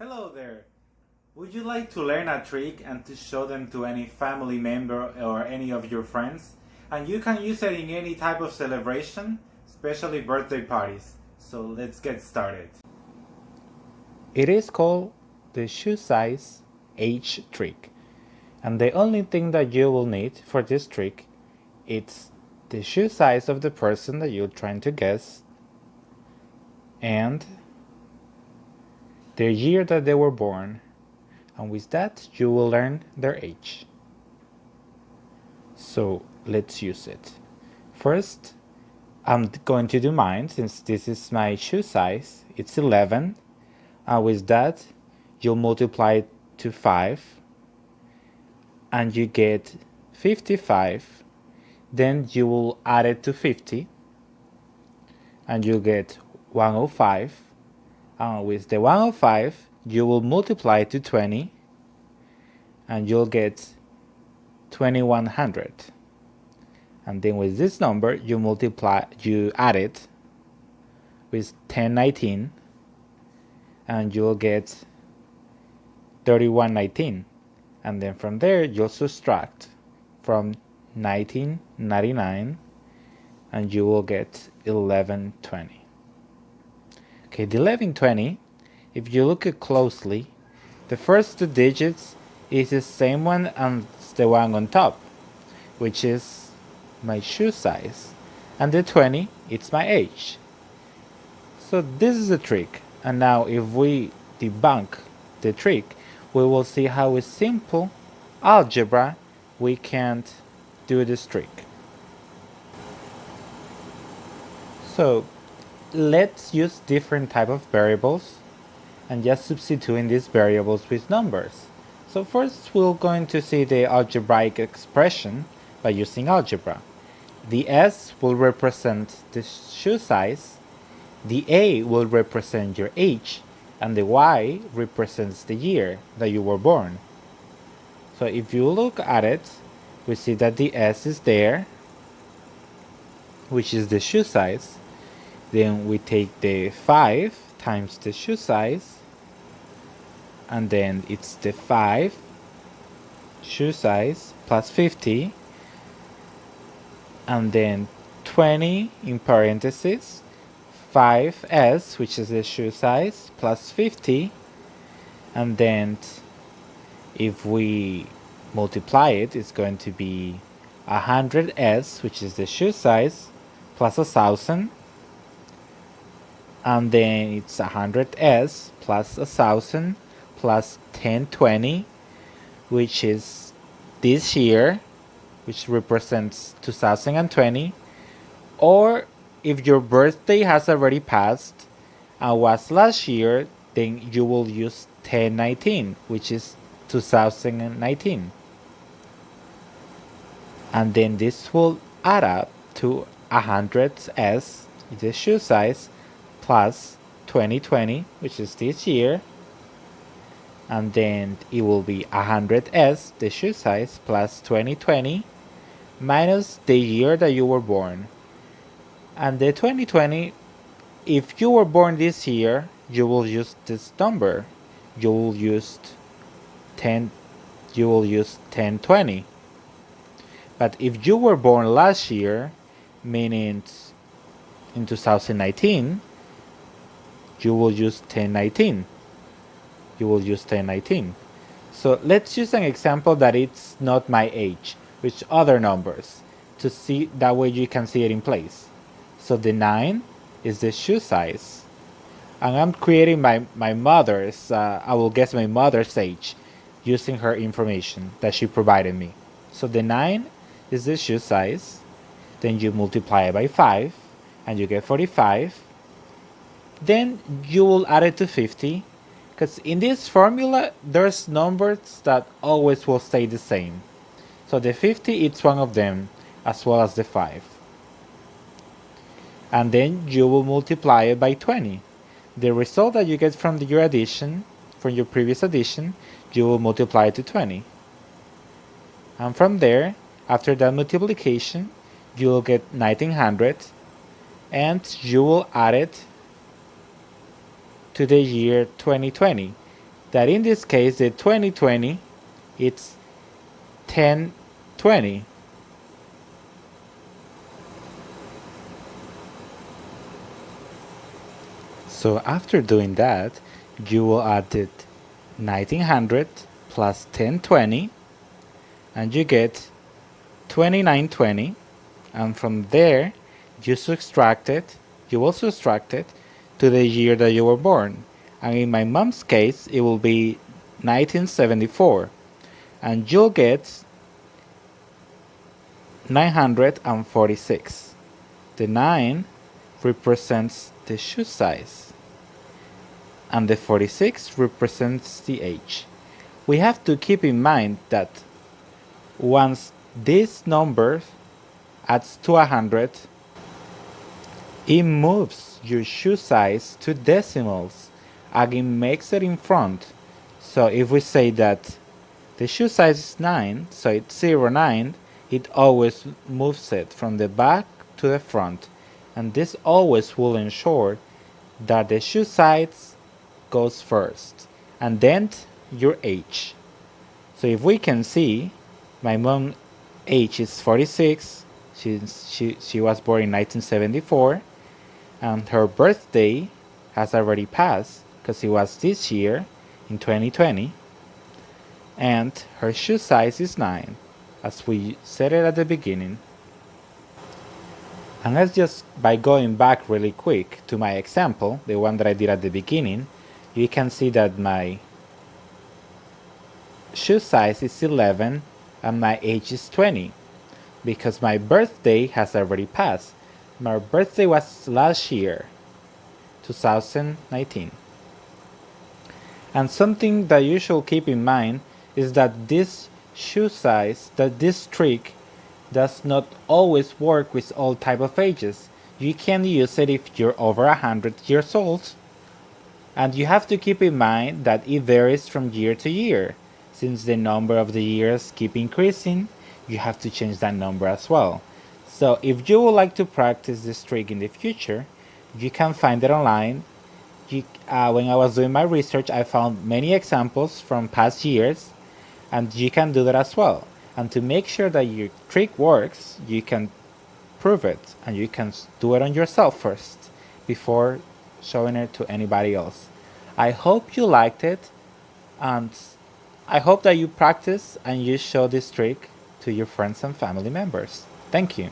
Hello there! Would you like to learn a trick and to show them to any family member or any of your friends? And you can use it in any type of celebration, especially birthday parties. So let's get started. It is called the shoe size age trick. And the only thing that you will need for this trick is the shoe size of the person that you're trying to guess and the year that they were born. And with that, you will learn their age. So let's use it. First, I'm going to do mine since this is my shoe size. It's 11. And with that, you'll multiply it to 5 and you get 55. Then you will add it to 50 and you'll get 105. And with the 105, you will multiply it to 20 and you'll get 2100. And then with this number, you add it with 1019 and you'll get 3119. And then from there, you'll subtract from 1999 and you will get 1120. Okay, the 1120, if you look it closely, the first two digits is the same one as the one on top, which is my shoe size, and the 20, it's my age. So this is the trick, and now if we debunk the trick, we will see how with simple algebra we can't do this trick. So let's use different type of variables and just substituting these variables with numbers. So first we're going to see the algebraic expression by using algebra. The S will represent the shoe size, the A will represent your age, and the Y represents the year that you were born. So if you look at it, we see that the S is there, which is the shoe size. Then we take the 5 times the shoe size, and then it's the 5 shoe size plus 50, and then 20 in parentheses, 5s, which is the shoe size, plus 50, and then if we multiply it, it's going to be 100s, which is the shoe size, plus 1000, and then it's 100s plus 1000 plus 1020, which is this year, which represents 2020. Or if your birthday has already passed and was last year, then you will use 1019, which is 2019. And then this will add up to 100s, the shoe size, plus 2020, which is this year, and then it will be 100s, the shoe size, plus 2020, minus the year that you were born. And the 2020, if you were born this year, you will use this number. You will use 1020. But if you were born last year, meaning in 2019, you will use 1019. You will use 1019. So let's use an example that it's not my age, with other numbers, to see that way you can see it in place. So the 9 is the shoe size. And I'm creating my mother's, I will guess my mother's age, using her information that she provided me. So the 9 is the shoe size. Then you multiply it by 5, and you get 45. Then you will add it to 50, because in this formula there's numbers that always will stay the same. So the 50, it's one of them, as well as the 5. And then you will multiply it by 20. The result that you get from your addition, from your previous addition, you will multiply it to 20. And from there, after that multiplication, you will get 1900, and you will add it to the year 2020. that in this case the 2020 it's 1020. So after doing that, you will add it 1900 plus 1020 and you get 2920, and from there you will subtract it to the year that you were born, and in my mom's case it will be 1974, and you'll get 946. The 9 represents the shoe size and the 46 represents the age. We have to keep in mind that once this number adds to 100, it moves your shoe size to decimals and it makes it in front. So if we say that the shoe size is 9, so it's 09, it always moves it from the back to the front, and this always will ensure that the shoe size goes first and then your age. So if we can see, my mom's age is 46. She was born in 1974, and her birthday has already passed because it was this year in 2020, and her shoe size is 9, as we said it at the beginning. And let's just, by going back really quick to my example, the one that I did at the beginning, you can see that my shoe size is 11 and my age is 20 because my birthday has already passed. My birthday was last year, 2019. And something that you should keep in mind is that this shoe size, that this trick does not always work with all type of ages. You can use it if you're over 100 years old, and you have to keep in mind that it varies from year to year. Since the number of the years keep increasing, you have to change that number as well. So if you would like to practice this trick in the future, you can find it online. When I was doing my research, I found many examples from past years, and you can do that as well. And to make sure that your trick works, you can prove it, and you can do it on yourself first before showing it to anybody else. I hope you liked it, and I hope that you practice and you show this trick to your friends and family members. Thank you.